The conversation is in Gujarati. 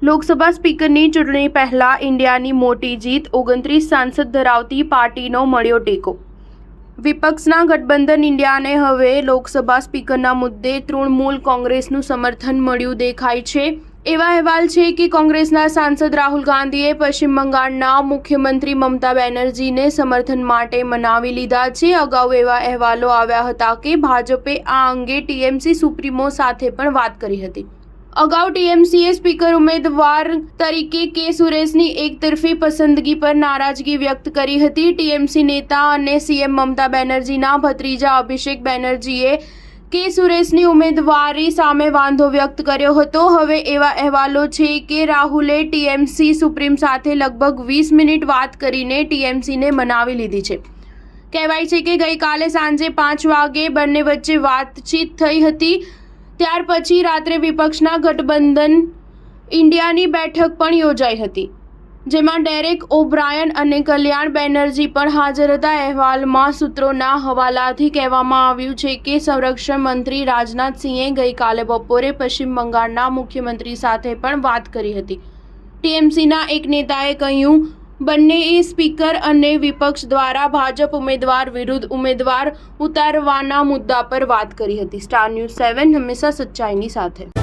લોકસભા સ્પીકરની ચૂંટણી પહેલા ઇન્ડિયાની મોટી જીત, 29 સાંસદ ધરાવતી પાર્ટીનો મળ્યો ટેકો। વિપક્ષના ગઠબંધન ઇન્ડિયાને હવે લોકસભા સ્પીકરના મુદ્દે તૃણમૂલ કોંગ્રેસનું સમર્થન મળ્યું દેખાય છે। એવા અહેવાલ છે કે કોંગ્રેસના સાંસદ રાહુલ ગાંધીએ પશ્ચિમ બંગાળના મુખ્યમંત્રી મમતા બેનર્જીને સમર્થન માટે મનાવી લીધા છે। અગાઉ એવા અહેવાલો આવ્યા હતા કે ભાજપે આ અંગે ટીએમસી સુપ્રીમો સાથે પણ વાત કરી હતી। અગાઉ ટીએમસીએ સ્પીકર ઉમેદવાર તરીકે કે સુરેશની એકતરફી પસંદગી પર નારાજગી વ્યક્ત કરી હતી। ટીએમસી નેતા અને સીએમ મમતા બેનર્જીના ભત્રીજા અભિષેક બેનર્જીએ કે સુરેશની ઉમેદવારી સામે વાંધો વ્યક્ત કર્યો હતો। હવે એવા અહેવાલો છે કે રાહુલે ટીએમસી સુપ્રીમ સાથે લગભગ 20 મિનિટ વાત કરીને ટીએમસીને મનાવી લીધી છે। કહેવાય છે કે ગઈકાલે સાંજે 5 વાગે બંને વચ્ચે વાતચીત થઈ હતી। ત્યાર પછી રાત્રે વિપક્ષના ગઠબંધન ઇન્ડિયાની બેઠક પણ યોજાઈ હતી, જેમાં ડેરેક ઓબ્રાયન અને કલ્યાણ બેનર્જી પણ હાજર હતા। અહેવાલમાં સૂત્રોના હવાલાથી કહેવામાં આવ્યું છે કે સંરક્ષણ મંત્રી રાજનાથસિંહે ગઈકાલે બપોરે પશ્ચિમ બંગાળના મુખ્યમંત્રી સાથે પણ વાત કરી હતી। ટીએમસીના એક નેતાએ કહ્યું, બંનેએ સ્પીકર અને વિપક્ષ દ્વારા ભાજપ ઉમેદવાર વિરુદ્ધ ઉમેદવાર ઉતારવાના મુદ્દા પર વાત કરી હતી। સ્ટાર ન્યૂઝ 7 હંમેશા સચ્ચાઈની સાથે।